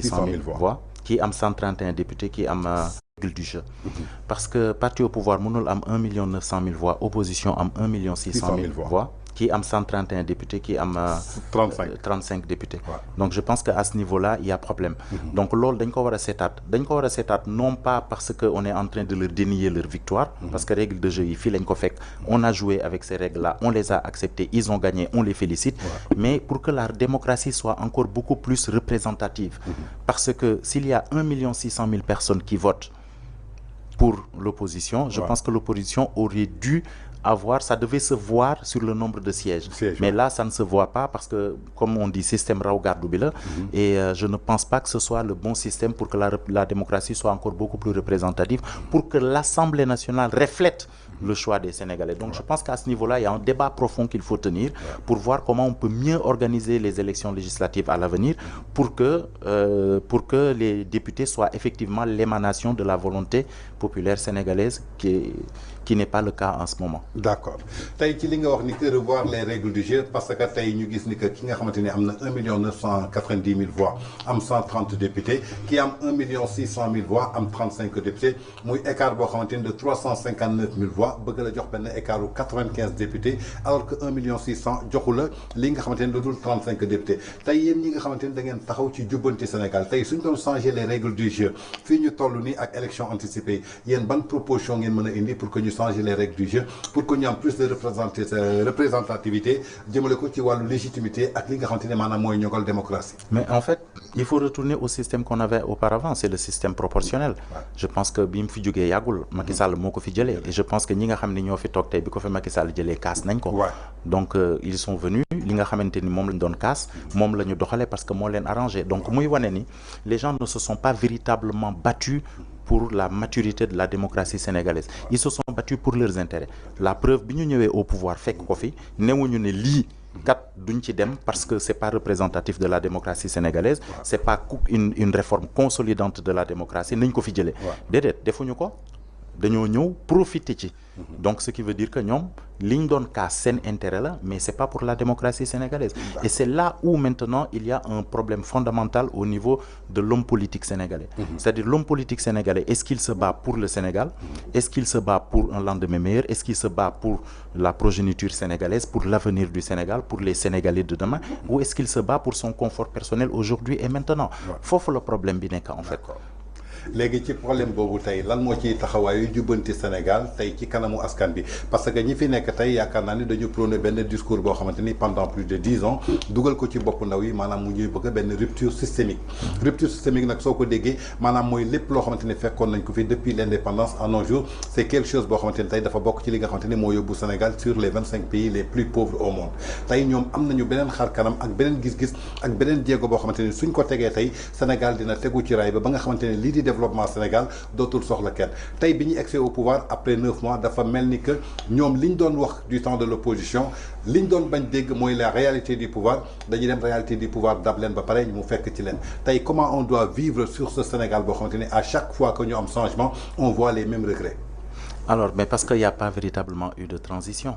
600 000 voix qui am 131 députés qui am règle du jeu parce que parti au pouvoir mënul am 1 900 000 voix opposition am 1 600 000 voix qui am 131 députés qui am 35 députés donc je pense que à ce niveau-là il y a problème donc loolu dañ ko war a seetaat non pas parce que on est en train de leur dénier leur victoire parce que règle de jeu yi fii lañ ko fekk on a joué avec ces règles-là on les a acceptées ils ont gagné on les félicite mais pour que la démocratie soit encore beaucoup plus représentative parce que s'il y a 1 600 000 personnes qui votent pour l'opposition, je pense que l'opposition aurait dû avoir, ça devait se voir sur le nombre de sièges. Mais là, ça ne se voit pas parce que, comme on dit, système raw gàddu bi la. Et je ne pense pas que ce soit le bon système pour que la démocratie soit encore beaucoup plus représentative, pour que l'Assemblée nationale reflète le choix des Sénégalais. Donc je pense qu'à ce niveau-là, il y a un débat profond qu'il faut tenir pour voir comment on peut mieux organiser les élections législatives à l'avenir pour que les députés soient effectivement l'émanation de la volonté populaire sénégalaise qui n'est pas le cas en ce moment. D'accord tey ci li nga wax ni que revoir les règles du jeu parce que tey ñu gis ni que ki nga xamante ni am na 1 990 000 voix am 130 députés ki am 1 600 000 voix am 35 députés muy écart boo xamante ni de 359 000 voix bëgg la jox benn écart u 95 députés alors que 1 600 000 joxu la li nga xamante ni lu dul 35 députés tey yéen ñi nga xamante ni da ngeen taxaw ci jubbanti Sénégal tey suñ doon changer les règles du jeu fii ñu toll nii ak élection anticipée yéen ban proposition ngeen mën a indi pour que ñu changer les règles du jeu pour que ñu am plus de représentativité jëmale ko ci wàllu légitimité ak li nga xamante ne maanaam mooy ñogal démocratie. Mais en fait il faut retourner au système qu'on avait auparavant c'est le système proportionnel je pense que bi mu fi jógee yàggul Macky Sall moo ko fi jëlee et je pense que ñi nga xam ne ñoo fi toog tey bi ko fi Macky Sall jëlee kaas nañ ko donc ils sont venus li nga xamante ni moom lañ doon kaas moom la ñu doxalee parce que moo leen arrangé donc muy wane ni les gens ne se sont pas véritablement battus pour la maturité de la démocratie sénégalaise ils se sont battus pour leurs intérêts la preuve bi ñu ñëwee au pouvoir fekk ko fi newuñu ne lii kat duñ ci dem parce que c'est pas représentatif de la démocratie sénégalaise c'est pas une réforme consolidante de la démocratie nañ ko fi jëlee déedéet defuñu ko dañoo ñëw profiter ci donc ce qui veut dire que ñoom liñ doon kaas seen intérêt la mais c'est pas pour la démocratie sénégalaise et c'est là où maintenant il y a un problème fondamental au niveau de l'homme politique sénégalais c'est-à-dire l'homme politique sénégalais est-ce qu'il se bat pour le Sénégal est-ce qu'il se bat pour un lendemain meilleur est-ce qu'il se bat pour la progéniture sénégalaise pour l'avenir du Sénégal pour les Sénégalais de demain ou est-ce qu'il se bat pour son confort personnel aujourd'hui et maintenant foofu le problème bi nekk en fait léegi ci problème boobu tey lan moo ciy taxawaayu jubbanti Sénégal tey ci kanamu askan bi parce que ñi fi nekk tey yaakaar naa ni dañu prôné benn discours boo xamante ni pendant plus de 10 ans dugal ko ci bopp ndaw yi maanaam mu ñuy bëgg benn rupture systémique nag soo ko déggee maanaam mooy lépp loo xamante ni fekkoon nañ ko fi depuis l'indépendance à nos jours c'est quelque chose boo xamante ni tey dafa bokk ci li nga xamante ni moo yóbbu Sénégal sur les 25 pays les plus pauvres au monde tey ñoom am nañu beneen xar kanam ak beneen gis-gis ak beneen jéego boo xamante ni suñ ko tegee tey Sénégal dina tegu ci raay ba nga xamante ni lii di développement Sénégal dootul soxla kenn tey bi ñu accès au pouvoir après 9 mois dafa mel ni que ñoom liñ doon wax du temps de l'opposition liñ doon bañ dégg mooy la réalité du pouvoir dañuy dem réalité du pouvoir dab leen ba pare mu fekk ci leen tey comment on doit vivre sur ce Sénégal boo xamante ni à chaque fois que ñu am changement on voit les mêmes regrets. Alors mais parce qu'il n'y a pas véritablement eu de transition.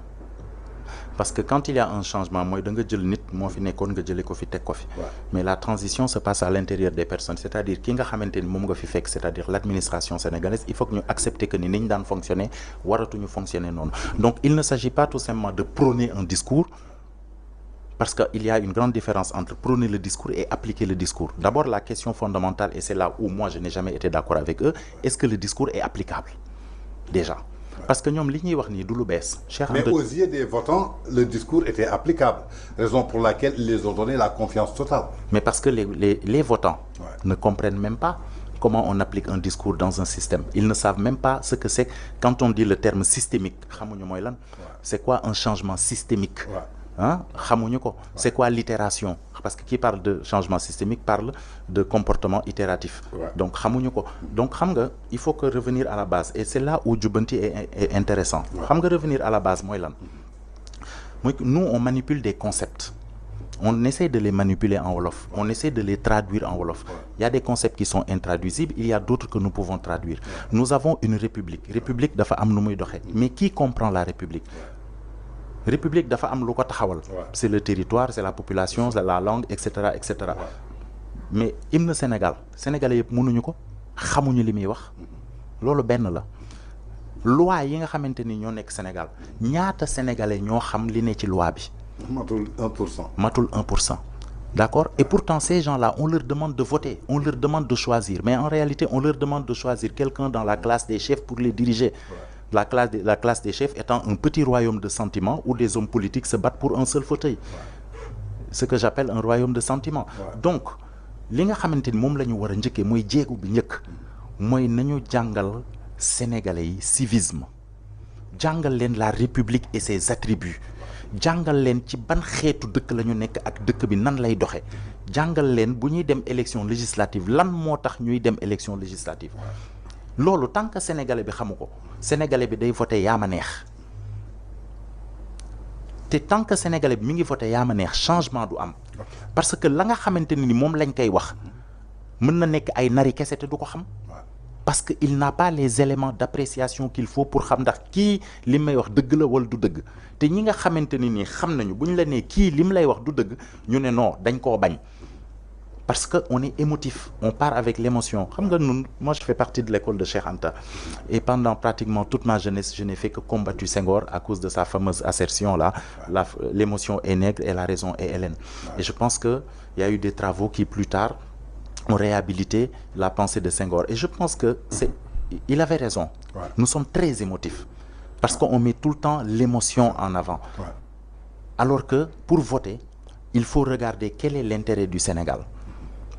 Parce que quand il y a un changement mooy da nga jël nit moo fi nekkoon nga jëlee ko fi teg ko fi mais la transition se passe à l'intérieur des personnes c'est-à-dire ki nga xamante ni moom nga fi fekk c'est-à-dire l'administration sénégalaise il faut que ñu accepter que ni ñu daan fonctionner waratuñu fonctionner noonu donc il ne s'agit pas tout simplement de prôner un discours parce que il y a une grande différence entre prôner le discours et appliquer le discours d'abord la question fondamentale et c'est là où moi je n'ai jamais été d'accord avec eux est-ce que le discours est applicable déjà parce que ñoom li ñuy wax nii du lu bees. mais aux yeux des votants le discours était applicable raison pour laquelle ils les ont donné la confiance totale. mais parce que les votants ne comprennent même pas comment on applique un discours dans un système ils ne savent même pas ce que c'est quand on dit le terme systémique xamuñu mooy lan c'est quoi un changement systémique ah xamuñu ko c'est quoi l'itération parce que qui parle de changement systémique parle de comportement itératif donc xamuñu ko donc xam nga il faut que revenir à la base et c'est là où jubbanti est intéressant xam nga revenir à la base mooy lan mooy nous on manipule des concepts on essaie de les manipuler en wolof on essaie de les traduire en wolof il y a des concepts qui sont intraduisibles il y a d'autres que nous pouvons traduire nous avons une république dafa am nu muy doxee mais qui comprend la république dafa am lu ko taxawal c'est le territoire c'est la population c'est la langue etc etc mais hymne Sénégal sénégalais yëpp mënuñu ko xamuñu li muy wax loolu benn la loi yi nga xamante ni ñoo nekk Sénégal ñaata sénégalais ñoo xam li ne ci loi bi. matul 1%. matul 1%. D'accord? Et pourtant, ces gens-là, on leur demande de voter, on leur demande de choisir. Mais en réalité, on leur demande de choisir quelqu'un dans la classe des chefs pour les diriger. Ouais. La classe des chefs étant un petit royaume de sentiments où des hommes politiques se battent pour un seul fauteuil. Ce que j'appelle un royaume de sentiments. Ouais. Donc, li nga xamanteni mom lañu wara ñëkke moy jéegu bi ñëk moy nañu jangal sénégalais yi civisme. Jangal leen la république et ses attributs. Jangal leen ci ban xéetu dëkk lañu nekk ak dëkk bi nan lay doxé jangal leen bu ñuy dem élection législative lan moo tax ñuy dem élection législative loolu tant que sénégalais bi xamu ko sénégalais bi day voté yaa ma neex te tant que sénégalais bi mi ngi voté yaa ma neex changement du am parce que la nga xamante ni moom lañ koy wax mën na nekk ay nari kese te du ko xam parce que il n'a pas les éléments d'appréciation qu'il faut pour xam ndax kii li may wax dëgg la wala du dëgg te ñi nga xamante ni nii xam nañu bu ñu la nee kii li mu lay wax du dëgg ñu ne non dañ koo bañ parce que on est émotif on part avec l'émotion xam nga nun moi je fais partie de l'école de Cheikh Anta et pendant pratiquement toute ma jeunesse je n'ai fait que combattre Senghor à cause de sa fameuse assertion là l'émotion est nègre et la raison est hellène et je pense que il y a eu des travaux qui plus tard ont réhabilité la pensée de Senghor. Et je pense que il avait raison. Ouais. Nous sommes très émotifs. Parce qu'on met tout le temps l'émotion en avant. Ouais. Alors que pour voter, il faut regarder quel est l'intérêt du Sénégal.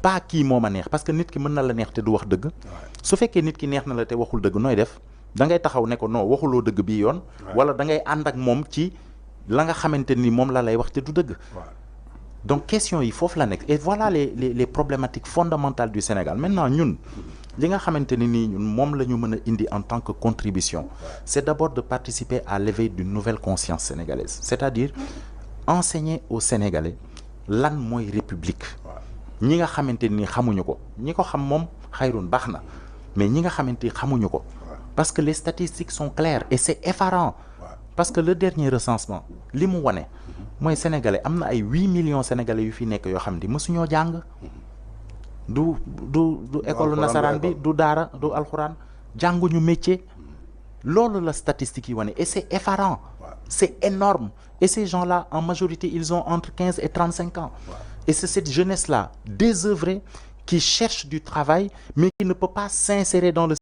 Pas qui moo ma neex parce que nit ki mën na la neex te du wax dëgg. su fekkee nit ki neex na la te waxul dëgg nooy def da ngay taxaw ne ko non waxuloo dëgg bii yoon. wala da ngay ànd ak moom ci la nga xamante ni moom la lay wax te du dëgg. Donc, question, il faut la nekk. Et voilà les problématiques fondamentales du Sénégal. Maintenant, nous, ce que nous indi en tant que contribution, c'est d'abord de participer à l'éveil d'une nouvelle conscience sénégalaise. C'est-à-dire, enseigner aux Sénégalais lan moy république. Ñi nga xamanteni xamuñu ko ñi ko xam mom xayrun baxna mais ñi nga xamanteni xamuñu ko parce que les statistiques sont claires et c'est effarant parce que le dernier recensement limu woné moy sénégalais amna ay 8 millions sénégalais yu fi nek yo xamni mësuñoo jang du école nasaran bi du dara du alcorane janguñu métier lolu la statistique yi woné et c'est effarant c'est énorme et ces gens-là en majorité ils ont entre 15 et 35 ans et c'est cette jeunesse-là désœuvrée qui cherche du travail mais qui ne peut pas s'insérer dans le